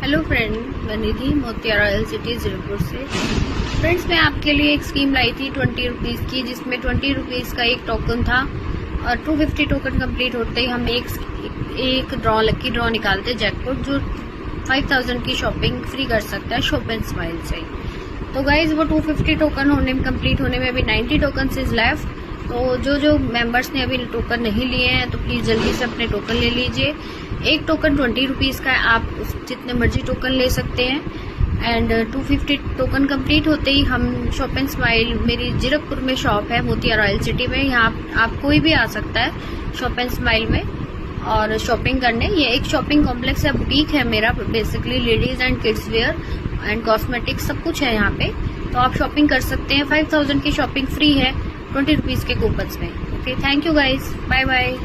Hello friend, मैं निधि मोतिया royal city Jaipur से। फ्रेंड्स, मैं आपके लिए एक स्कीम लाई थी 20 रुपीज़ की, जिसमें 20 रुपीज़ का एक टोकन था और 250 टोकन कंप्लीट होते ही हम एक लकी ड्रॉ निकालते जैकपॉट, जो 5000 की शॉपिंग फ्री कर सकता है शॉप एंड स्माइल से। तो गाइज, वो 250 टोकन कंप्लीट होने में अभी 90 टोकन इज लेफ्ट। तो जो मेंबर्स ने अभी टोकन नहीं लिए हैं तो प्लीज़ जल्दी से अपने टोकन ले लीजिए। एक टोकन 20 रुपीज़ का है, आप जितने मर्जी टोकन ले सकते हैं। एंड 250 टोकन कंप्लीट होते ही हम शॉप एंड स्माइल, मेरी जीरकपुर में शॉप है मोतिया रॉयल सिटी में, यहाँ आप कोई भी आ सकता है शॉप एंड स्माइल में और शॉपिंग करने। ये एक शॉपिंग कॉम्प्लेक्स है, बुटीक है मेरा, basically ladies and kids where and cosmetics सब कुछ है यहाँ पे। तो आप शॉपिंग कर सकते हैं। 5000 की शॉपिंग फ्री है 20 रुपीज़ के कूपन्स में। Okay, thank you guys, bye bye.